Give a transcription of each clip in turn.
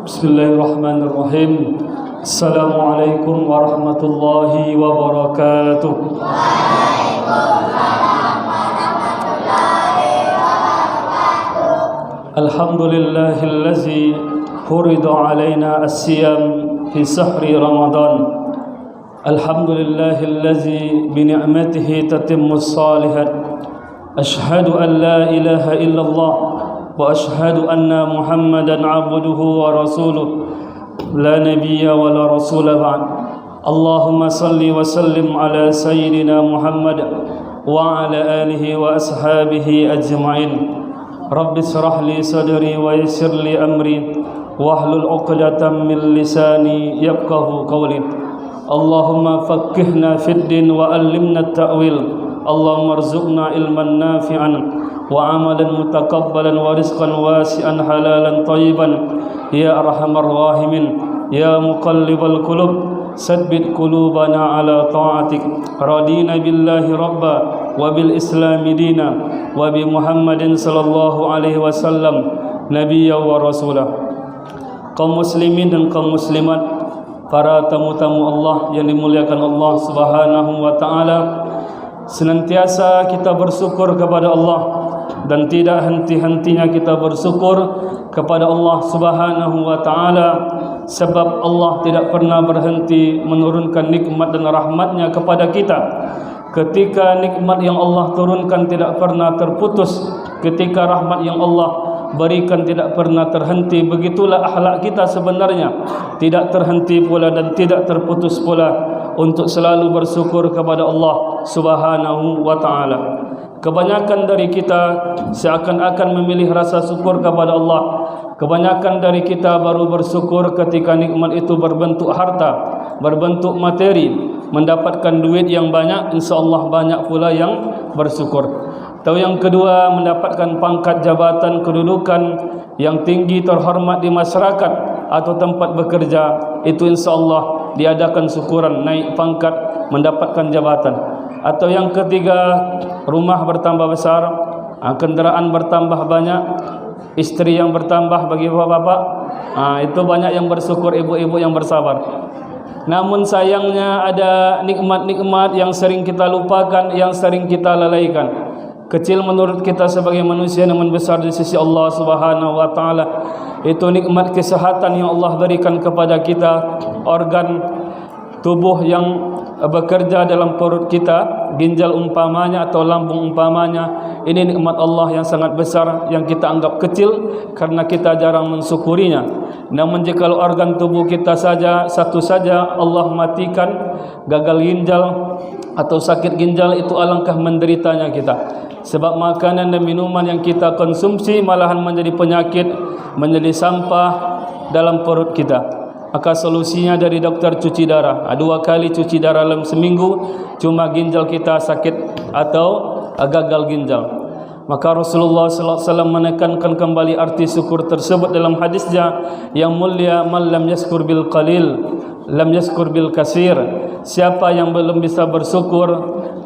Bismillahirrahmanirrahim. Assalamualaikum warahmatullahi wabarakatuh. Alhamdulillahillazi furida alaina as-siyam fi sahri Ramadan. Alhamdulillahillazi bi ni'matihi tatimmus salihat. Ashhadu an la ilaha illallah wa ashhadu anna Muhammadan abduhu wa rasuluh la nabiyya wa la rasula ba'd. Allahumma salli wa sallim ala sayyidina Muhammad wa ala alihi wa ashabihi ajma'in. Rabbi israh li sadri wa yassir li amri wahlul 'uqdatam min lisani yafqahu qawli. Allahumma faqqihna fid din wa 'allimna at-ta'wil. Allahumma arzuqna ilman nafi'an wa amalan mutakabbalan wa rizqan wasi'an halalan tayyiban ya arhamar rahimin ya muqallibal qulub sabbit qulubana ala ta'atik. Radina billahi rabba wa bil islami dina wa bi Muhammadin sallallahu alaihi wasallam nabiyya wa rasulah. Kaum muslimin dan kaum muslimat, para tamu-tamu Allah yang dimuliakan Allah Subhanahu wa taala, senantiasa kita bersyukur kepada Allah dan tidak henti-hentinya kita bersyukur kepada Allah Subhanahu wa taala, sebab Allah tidak pernah berhenti menurunkan nikmat dan rahmatnya kepada kita. Ketika nikmat yang Allah turunkan tidak pernah terputus, ketika rahmat yang Allah berikan tidak pernah terhenti, begitulah akhlak kita sebenarnya, tidak terhenti pula dan tidak terputus pula untuk selalu bersyukur kepada Allah Subhanahu wa taala. Kebanyakan dari kita seakan-akan memilih rasa syukur kepada Allah. Kebanyakan dari kita baru bersyukur ketika nikmat itu berbentuk harta, berbentuk materi, mendapatkan duit yang banyak, insya-Allah banyak pula yang bersyukur. Atau yang kedua, mendapatkan pangkat jabatan kedudukan yang tinggi terhormat di masyarakat atau tempat bekerja, itu insya-Allah diadakan syukuran, naik pangkat, mendapatkan jabatan. Atau yang ketiga, rumah bertambah besar, kenderaan bertambah banyak, istri yang bertambah bagi bapak-bapak, itu banyak yang bersyukur, ibu-ibu yang bersabar. Namun sayangnya ada nikmat-nikmat yang sering kita lupakan, yang sering kita lalaikan. Kecil menurut kita sebagai manusia, namun besar di sisi Allah Subhanahu wa taala. Itu nikmat kesehatan yang Allah berikan kepada kita, organ tubuh yang bekerja dalam perut kita, ginjal umpamanya atau lambung umpamanya. Ini nikmat Allah yang sangat besar yang kita anggap kecil karena kita jarang mensyukurinya. Namun jika organ tubuh kita saja, satu saja Allah matikan, gagal ginjal atau sakit ginjal, itu alangkah menderitanya kita. Sebab makanan dan minuman yang kita konsumsi malahan menjadi penyakit, menjadi sampah dalam perut kita. Maka solusinya dari dokter cuci darah, 2 kali cuci darah dalam seminggu, cuma ginjal kita sakit atau gagal ginjal. Maka Rasulullah sallallahu alaihi wasallam menekankan kembali arti syukur tersebut dalam hadisnya yang mulia, man lam yaskur bil qalil lam yaskur bil kasir. Siapa yang belum bisa bersyukur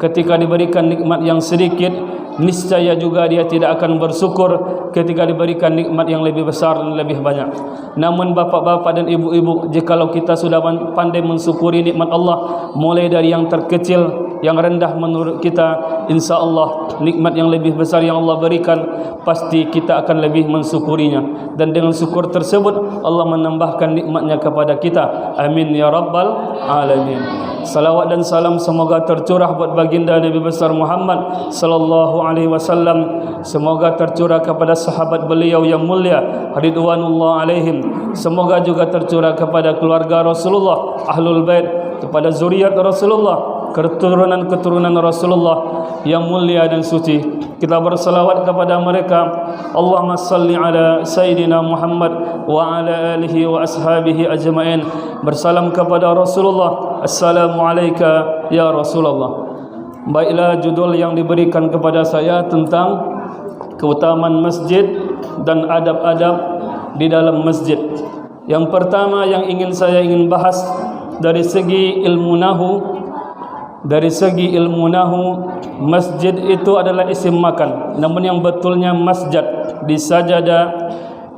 ketika diberikan nikmat yang sedikit, niscaya juga dia tidak akan bersyukur ketika diberikan nikmat yang lebih besar dan lebih banyak. Namun bapak-bapak dan ibu-ibu, jikalau kita sudah pandai mensyukuri nikmat Allah, mulai dari yang terkecil, yang rendah menurut kita, insya Allah nikmat yang lebih besar yang Allah berikan, pasti kita akan lebih mensyukurinya. Dan dengan syukur tersebut Allah menambahkan nikmatnya kepada kita. Amin ya rabbal alamin. Salawat dan salam semoga tercurah buat baginda Nabi besar Muhammad sallallahu alaihi wasallam. Semoga tercurah kepada sahabat beliau yang mulia ridwanullah alaihim. Semoga juga tercurah kepada keluarga Rasulullah, ahlul bait, kepada zuriat Rasulullah, keturunan-keturunan Rasulullah yang mulia dan suci. Kita bersalawat kepada mereka. Allahumma salli ala Sayyidina Muhammad wa ala alihi wa ashabihi ajma'in. Bersalam kepada Rasulullah. Assalamualaikum ya Rasulullah. Baiklah, judul yang diberikan kepada saya tentang keutamaan masjid dan adab-adab di dalam masjid. Yang pertama yang saya ingin bahas dari segi ilmu nahu. Dari segi ilmu nahu, masjid itu adalah isim makan. Namun yang betulnya masjid, disajada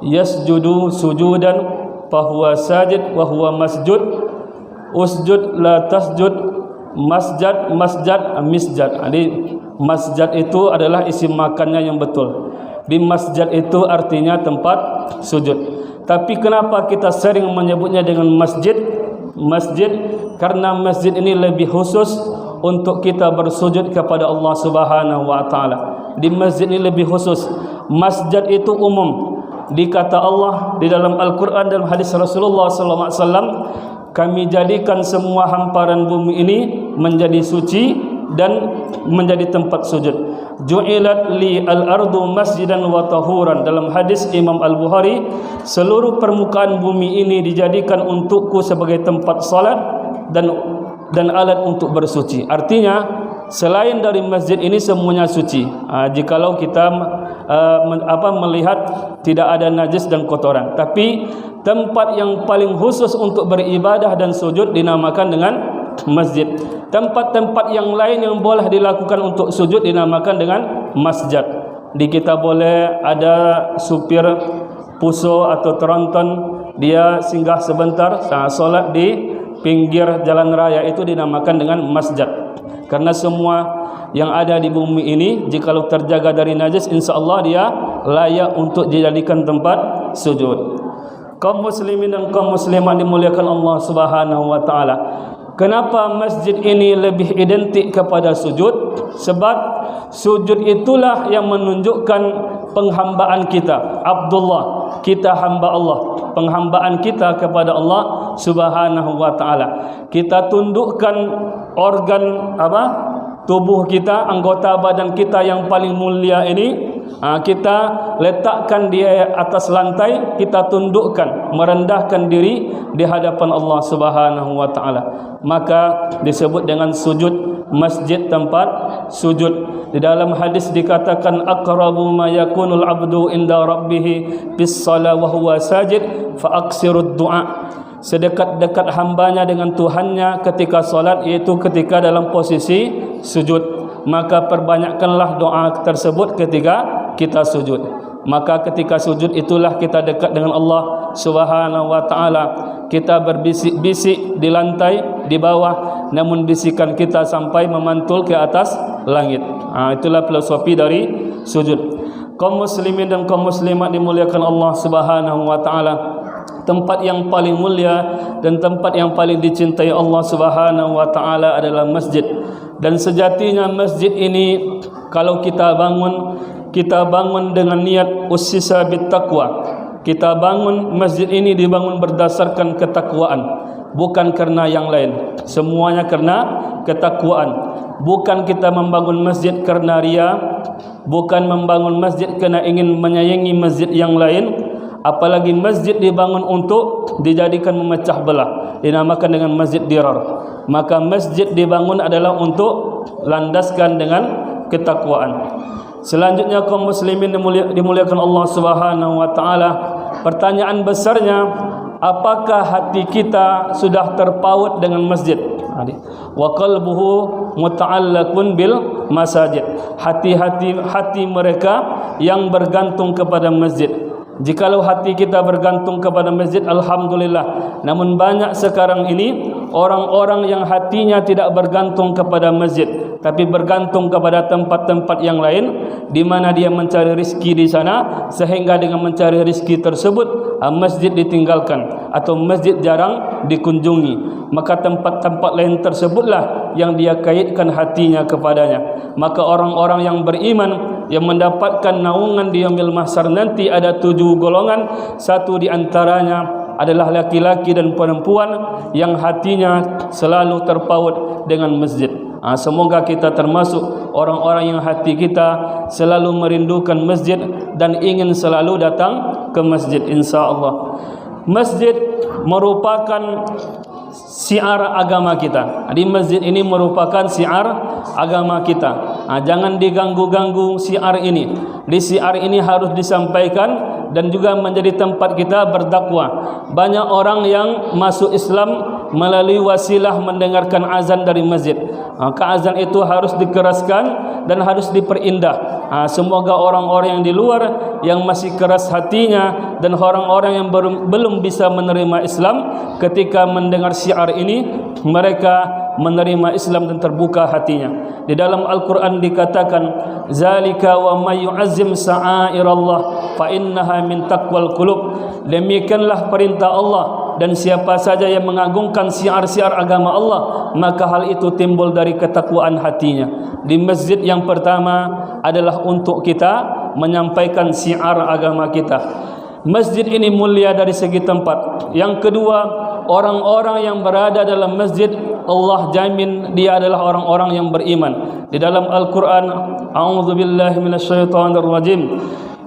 yasjudu sujudan fahuwa sajid wa huwa masjud. Usjud la tasjud, masjad misjad. Jadi masjid itu adalah isim makannya yang betul. Di masjid itu artinya tempat sujud. Tapi kenapa kita sering menyebutnya dengan masjid? Masjid karena masjid ini lebih khusus untuk kita bersujud kepada Allah Subhanahu wa taala. Di masjid ini lebih khusus. Masjid itu umum. Dikata Allah di dalam Al-Qur'an dan hadis Rasulullah sallallahu alaihi wasallam, kami jadikan semua hamparan bumi ini menjadi suci dan menjadi tempat sujud. Ju'ilat li al-ardu masjidan wa tahuran. Dalam hadis Imam Al-Bukhari, seluruh permukaan bumi ini dijadikan untukku sebagai tempat salat dan alat untuk bersuci. Artinya selain dari masjid ini semuanya suci. Jikalau kita melihat tidak ada najis dan kotoran. Tapi tempat yang paling khusus untuk beribadah dan sujud dinamakan dengan masjid. Tempat-tempat yang lain yang boleh dilakukan untuk sujud dinamakan dengan masjid. Di kita boleh ada supir puso atau tronton, dia singgah sebentar, solat di pinggir jalan raya, itu dinamakan dengan masjid. Karena semua yang ada di bumi ini jikalau terjaga dari najis, insyaallah dia layak untuk dijadikan tempat sujud. Kaum muslimin dan kaum muslimat dimuliakan Allah Subhanahu wa taala. Kenapa masjid ini lebih identik kepada sujud? Sebab sujud itulah yang menunjukkan penghambaan kita. Abdullah, kita hamba Allah. Penghambaan kita kepada Allah Subhanahu wa taala. Kita tundukkan organ tubuh kita, anggota badan kita yang paling mulia ini, kita letakkan di atas lantai, kita tundukkan, merendahkan diri di hadapan Allah Subhanahu wa taala. Maka disebut dengan sujud, masjid tempat sujud. Di dalam hadis dikatakan aqrabu ma yakunul abdu inda rabbih bis shalah wa huwa sajid fa aksirud du'a. Sedekat-dekat hambanya dengan Tuhannya ketika solat, yaitu ketika dalam posisi sujud. Maka perbanyakkanlah doa tersebut ketika kita sujud. Maka ketika sujud itulah kita dekat dengan Allah Subhanahu wa taala. Kita berbisik-bisik di lantai, di bawah, namun bisikan kita sampai memantul ke atas langit. Itulah filosofi dari sujud. Kaum muslimin dan kaum muslimat dimuliakan Allah Subhanahu wa taala. Tempat yang paling mulia dan tempat yang paling dicintai Allah Subhanahu wa taala adalah masjid. Dan sejatinya masjid ini kalau kita bangun dengan niat ussisa bittaqwa. Kita bangun masjid ini dibangun berdasarkan ketakwaan, bukan karena yang lain. Semuanya karena ketakwaan. Bukan kita membangun masjid karena ria, bukan membangun masjid karena ingin menyayangi masjid yang lain. Apalagi masjid dibangun untuk dijadikan memecah belah, dinamakan dengan masjid dirar. Maka masjid dibangun adalah untuk landaskan dengan ketakwaan. Selanjutnya kaum muslimin dimuliakan Allah Subhanahu wa taala. Pertanyaan besarnya, apakah hati kita sudah terpaut dengan masjid? Wa qalbuhu muta'allaqun bil masajid. Hati mereka yang bergantung kepada masjid. Jikalau hati kita bergantung kepada masjid, alhamdulillah. Namun banyak sekarang ini orang-orang yang hatinya tidak bergantung kepada masjid, tapi bergantung kepada tempat-tempat yang lain, di mana dia mencari rezeki di sana, sehingga dengan mencari rezeki tersebut masjid ditinggalkan atau masjid jarang dikunjungi. Maka tempat-tempat lain tersebutlah yang dia kaitkan hatinya kepadanya. Maka orang-orang yang beriman yang mendapatkan naungan di yaumil mahsyar nanti ada 7 golongan. Satu di antaranya adalah laki-laki dan perempuan yang hatinya selalu terpaut dengan masjid. Semoga kita termasuk orang-orang yang hati kita selalu merindukan masjid dan ingin selalu datang ke masjid, insya-Allah. Masjid merupakan syiar agama kita. Di masjid ini merupakan syiar agama kita. Jangan diganggu-ganggu syiar ini. Di syiar ini harus disampaikan dan juga menjadi tempat kita berdakwah. Banyak orang yang masuk Islam melalui wasilah mendengarkan azan dari masjid. Maka azan itu harus dikeraskan dan harus diperindah. Semoga orang-orang yang di luar yang masih keras hatinya dan orang-orang yang belum bisa menerima Islam, ketika mendengar syiar ini mereka menerima Islam dan terbuka hatinya. Di dalam Al-Quran dikatakan, zalika wa may yu'azzim sa'airallah fa innaha min taqwal qulub. Demikianlah perintah Allah, dan siapa saja yang mengagungkan syiar-syiar agama Allah, maka hal itu timbul dari ketakwaan hatinya. Di masjid yang pertama adalah untuk kita menyampaikan syiar agama kita. Masjid ini mulia dari segi tempat. Yang kedua, orang-orang yang berada dalam masjid, Allah jamin dia adalah orang-orang yang beriman. Di dalam Al-Quran, a'udzubillahi minasyaitonirrajim,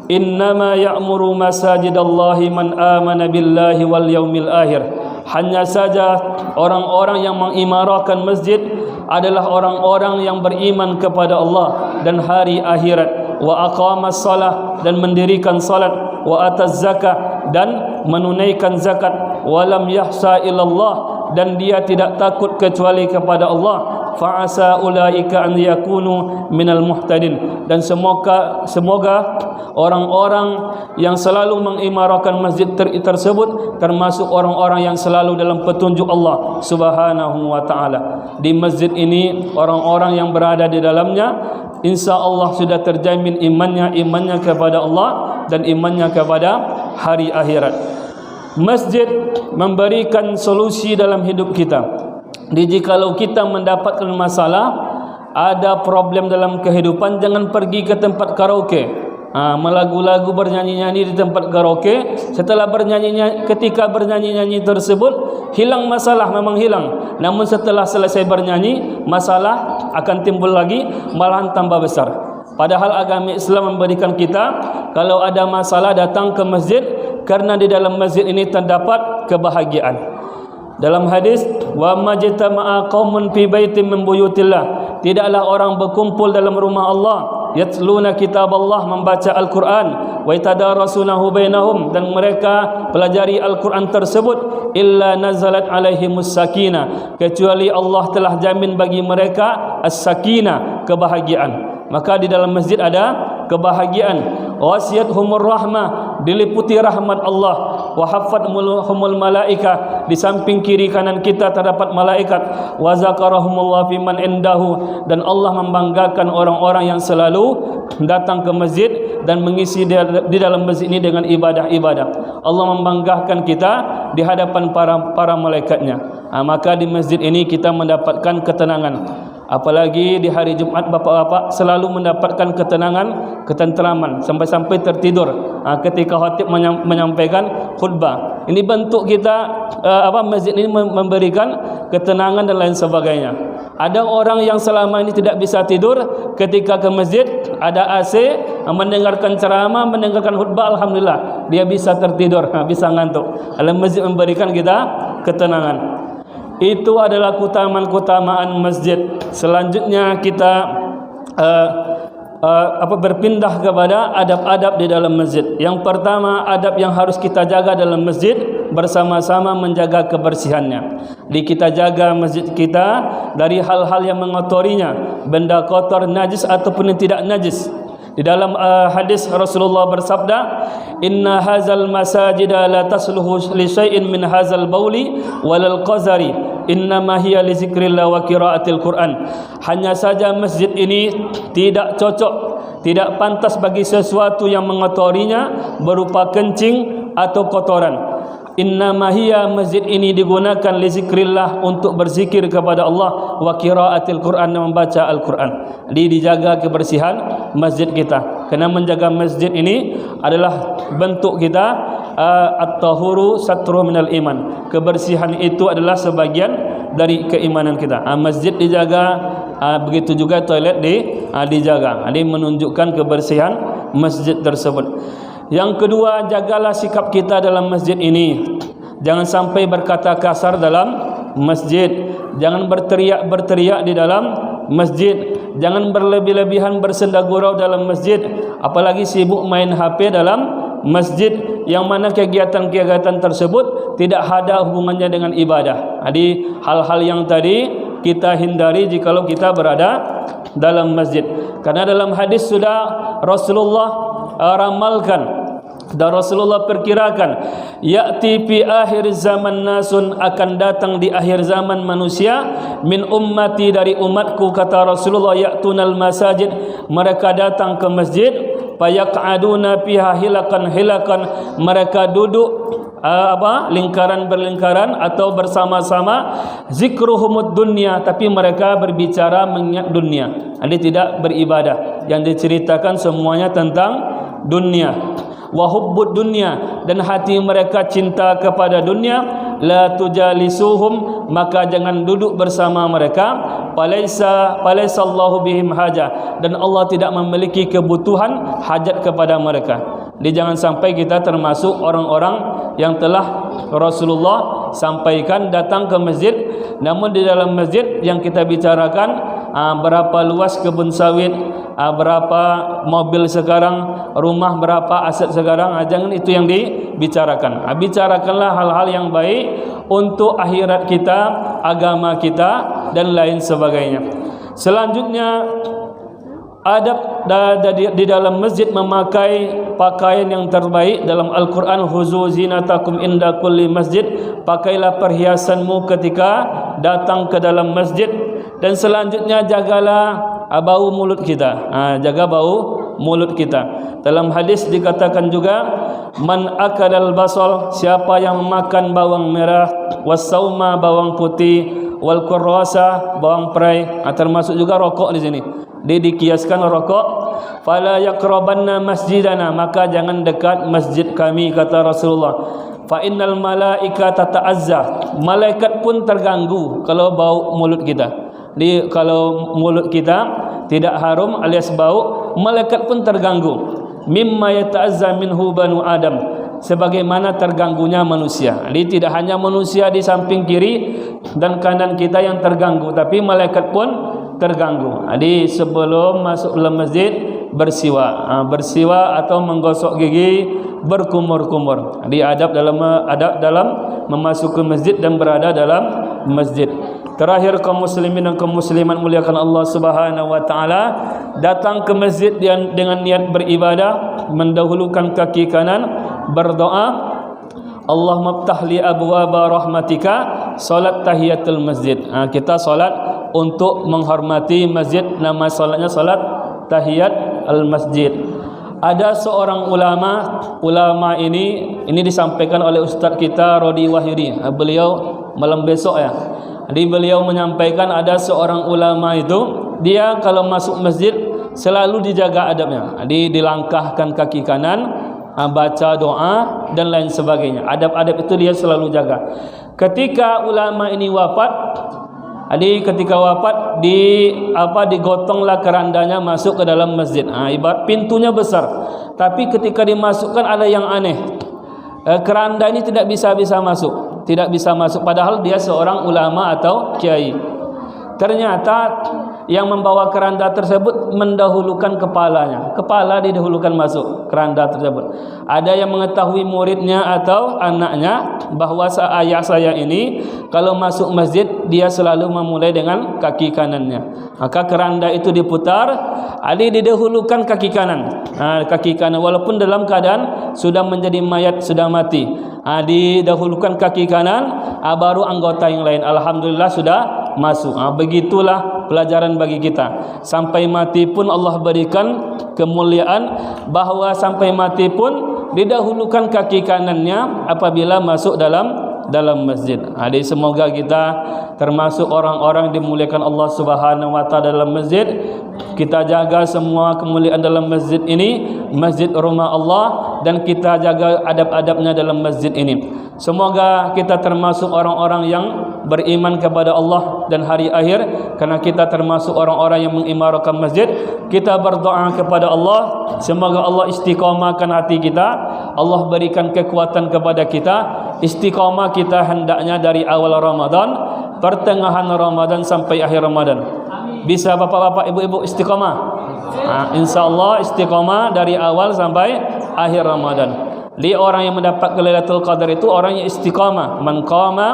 innama ya'muru masajidallahi man amana billahi wal yaumil akhir. Hanya saja orang-orang yang mengimarahkan masjid adalah orang-orang yang beriman kepada Allah dan hari akhirat, wa aqamas salah, dan mendirikan salat, wa ataz zakah, dan menunaikan zakat, wa lam yahsa ilallah, dan dia tidak takut kecuali kepada Allah, fa'asa ulaika an yakunu minal muhtadin. Dan semoga orang-orang yang selalu mengimarahkan masjid tersebut termasuk orang-orang yang selalu dalam petunjuk Allah Subhanahu wa ta'ala. Di masjid ini orang-orang yang berada di dalamnya insya Allah sudah terjamin imannya kepada Allah dan imannya kepada hari akhirat. Masjid memberikan solusi dalam hidup kita. Jikalau kita mendapatkan masalah, ada problem dalam kehidupan, jangan pergi ke tempat karaoke, melagu-lagu, bernyanyi-nyanyi di tempat karaoke. Setelah ketika bernyanyi-nyanyi tersebut hilang masalah, memang hilang. Namun setelah selesai bernyanyi, masalah akan timbul lagi, malahan tambah besar. Padahal agama Islam memberikan kita, kalau ada masalah datang ke masjid, karena di dalam masjid ini terdapat kebahagiaan. Dalam hadis, wa majtama'a qaumun fi baitin min buyutillah, tidaklah orang berkumpul dalam rumah Allah, yatluna kitaballah, membaca Al-Quran, wa yatadarasunahu bainahum, dan mereka pelajari Al-Quran tersebut, illa nazalat alaihimus sakinah, kecuali Allah telah jamin bagi mereka as-sakinah, kebahagiaan. Maka di dalam masjid ada kebahagiaan. Wasiyatuhumur rahmah, diliputi rahmat Allah. Wa hafathumul malaika, di samping kiri kanan kita terdapat malaikat. Wa zakarahumullah fiman indahu, dan Allah membanggakan orang-orang yang selalu datang ke masjid dan mengisi di dalam masjid ini dengan ibadah-ibadah. Allah membanggakan kita di hadapan para malaikatnya. Maka di masjid ini kita mendapatkan ketenangan. Apalagi di hari Jumat, bapak-bapak selalu mendapatkan ketenangan, ketentraman, sampai-sampai tertidur ketika khatib menyampaikan khutbah. Ini bentuk kita masjid ini memberikan ketenangan dan lain sebagainya. Ada orang yang selama ini tidak bisa tidur, ketika ke masjid ada AC, mendengarkan ceramah, mendengarkan khutbah, alhamdulillah dia bisa tertidur, bisa ngantuk. Dalam masjid memberikan kita ketenangan. Itu adalah keutamaan masjid. Selanjutnya kita berpindah kepada adab-adab di dalam masjid. Yang pertama, adab yang harus kita jaga dalam masjid, bersama-sama menjaga kebersihannya. Kita jaga masjid kita dari hal-hal yang mengotorinya, benda kotor, najis ataupun yang tidak najis. Di dalam hadis Rasulullah bersabda, inna hazal masajida la tasluhu li syai'in min hazal bauli walal qazari, innama hiya li zikrillah wa qiraatil Quran. Hanya saja masjid ini tidak cocok, tidak pantas bagi sesuatu yang mengotorinya berupa kencing atau kotoran. Innama hiya, masjid ini digunakan li zikrillah, untuk berzikir kepada Allah, wa qiraatil Quran, membaca Al-Quran. Dijaga kebersihan masjid kita. Karena menjaga masjid ini adalah bentuk kita at-tahuru satru minal iman. Kebersihan itu adalah sebagian dari keimanan kita. Masjid dijaga, begitu juga toilet dijaga. Ini menunjukkan kebersihan masjid tersebut. Yang kedua, jagalah sikap kita dalam masjid ini. Jangan sampai berkata kasar dalam masjid. Jangan berteriak di dalam masjid. Jangan berlebih-lebihan bersenda gurau dalam masjid. Apalagi sibuk main HP dalam masjid, yang mana kegiatan-kegiatan tersebut tidak ada hubungannya dengan ibadah. Jadi hal-hal yang tadi kita hindari jikalau kita berada dalam masjid. Karena dalam hadis sudah Rasulullah ramalkan dan Rasulullah perkirakan, ya'ti fi akhir zaman nasun, akan datang di akhir zaman manusia, min ummati, dari umatku, kata Rasulullah, ya'tunal masajid, mereka datang ke masjid, fayaq'aduna fiha hilakan, mereka duduk lingkaran berlingkaran atau bersama-sama, zikruhumud dunya, tapi mereka berbicara mengingat dunia. Dia tidak beribadah, yang diceritakan semuanya tentang dunia. Wa hubbud dunya, dan hati mereka cinta kepada dunia. La tujalisuhum, maka jangan duduk bersama mereka. Falaisa Allahu bihim hajah, dan Allah tidak memiliki kebutuhan hajat kepada mereka. Jadi jangan sampai kita termasuk orang-orang yang telah Rasulullah sampaikan datang ke masjid, namun di dalam masjid yang kita bicarakan berapa luas kebun sawit, berapa mobil sekarang, rumah berapa, aset sekarang, jangan itu yang dibicarakan. Bicarakanlah hal-hal yang baik untuk akhirat kita, agama kita, dan lain sebagainya. Selanjutnya, adab di dalam masjid memakai pakaian yang terbaik. Dalam Al-Quran, huzu zinatakum inda kulli masjid, pakailah perhiasanmu ketika datang ke dalam masjid. Dan selanjutnya, jagalah bau mulut kita, jaga bau mulut kita. Dalam hadis dikatakan juga, man akadal basal, siapa yang memakan bawang merah, wasauma, bawang putih, wal kurrasa, bawang perai, termasuk juga rokok di sini. Dia dikiaskan rokok. Fala yaqrabanna masjidana, maka jangan dekat masjid kami, kata Rasulullah. Fa innal malaikata ta'azza, malaikat pun terganggu kalau bau mulut kita. Jadi kalau mulut kita tidak harum alias bau, malaikat pun terganggu. Mimma yata'azza minhu banu Adam, sebagaimana terganggunya manusia. Jadi tidak hanya manusia di samping kiri dan kanan kita yang terganggu, tapi malaikat pun terganggu. Jadi sebelum masuk dalam masjid bersiwak atau menggosok gigi, berkumur-kumur. Jadi adab dalam memasuki masjid dan berada dalam masjid. Terakhir, kaum muslimin dan kaum muslimat muliakan Allah Subhanahu wa taala, datang ke masjid dengan niat beribadah, mendahulukan kaki kanan, berdoa, Allahumma ftah li abwaaba rahmatika, salat tahiyatul masjid. Kita salat untuk menghormati masjid, nama salatnya salat tahiyat al-masjid. Ada seorang ulama ini disampaikan oleh ustaz kita Rodi Wahyudi. Beliau malam besok ya. Jadi beliau menyampaikan ada seorang ulama itu, dia kalau masuk masjid selalu dijaga adabnya. Jadi dilangkahkan kaki kanan, baca doa dan lain sebagainya. Adab-adab itu dia selalu jaga. Ketika ulama ini wafat, ketika wafat digotonglah kerandanya masuk ke dalam masjid. Ibarat pintunya besar, tapi ketika dimasukkan ada yang aneh. Keranda ini tidak bisa masuk, padahal dia seorang ulama atau kiai. Ternyata yang membawa keranda tersebut mendahulukan kepala didahulukan masuk keranda tersebut. Ada yang mengetahui muridnya atau anaknya bahwa ayah saya ini kalau masuk masjid dia selalu memulai dengan kaki kanannya. Maka keranda itu diputar, didahulukan kaki kanan. Kaki kanan walaupun dalam keadaan sudah menjadi mayat, sudah mati. Didahulukan kaki kanan, baru anggota yang lain. Alhamdulillah sudah masuk. Begitulah pelajaran bagi kita. Sampai mati pun Allah berikan kemuliaan bahwa sampai mati pun didahulukan kaki kanannya apabila masuk dalam masjid. Jadi semoga kita termasuk orang-orang dimuliakan Allah Subhanahu wa taala dalam masjid. Kita jaga semua kemuliaan dalam masjid ini, masjid rumah Allah, dan kita jaga adab-adabnya dalam masjid ini. Semoga kita termasuk orang-orang yang beriman kepada Allah dan hari akhir, karena kita termasuk orang-orang yang mengimarahkan masjid. Kita berdoa kepada Allah, semoga Allah istiqamahkan hati kita, Allah berikan kekuatan kepada kita. Istiqamah kita hendaknya dari awal Ramadan, pertengahan Ramadan sampai akhir Ramadan. Bisa bapak-bapak, ibu-ibu istiqamah? InsyaAllah istiqamah dari awal sampai akhir Ramadan. Dia orang yang mendapat Lailatul Qadar itu orang yang istiqamah. Man qama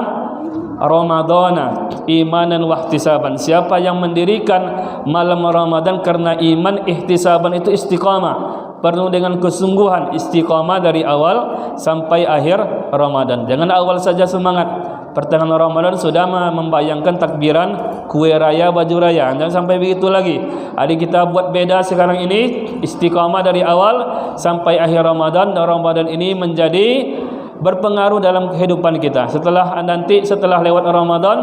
Ramadana imanan wa ihtisaban. Siapa yang mendirikan malam Ramadan karena iman, ihtisaban itu istiqamah, penuh dengan kesungguhan, istiqamah dari awal sampai akhir Ramadan. Jangan awal saja semangat, pertengahan Ramadan sudah membayangkan takbiran, kue raya, baju raya. Jangan sampai begitu lagi. Adik kita buat beda sekarang ini, istiqamah dari awal sampai akhir Ramadan, dan Ramadan ini menjadi berpengaruh dalam kehidupan kita. Setelah lewat Ramadan,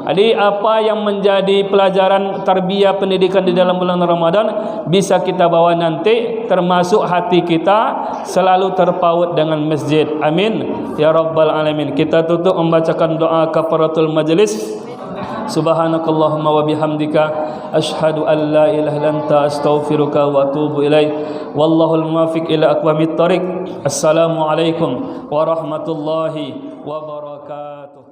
jadi apa yang menjadi pelajaran tarbiyah pendidikan di dalam bulan Ramadan bisa kita bawa nanti, termasuk hati kita selalu terpaut dengan masjid. Amin ya rabbal alamin. Kita tutup membacakan doa kafaratul majlis. Subhanakallahumma wa bihamdika asyhadu an la ilaha illa anta astaghfiruka wa atubu ilaik. Wallahul muwaffiq ila aqwamit thoriq. Assalamualaikum warahmatullahi wabarakatuh.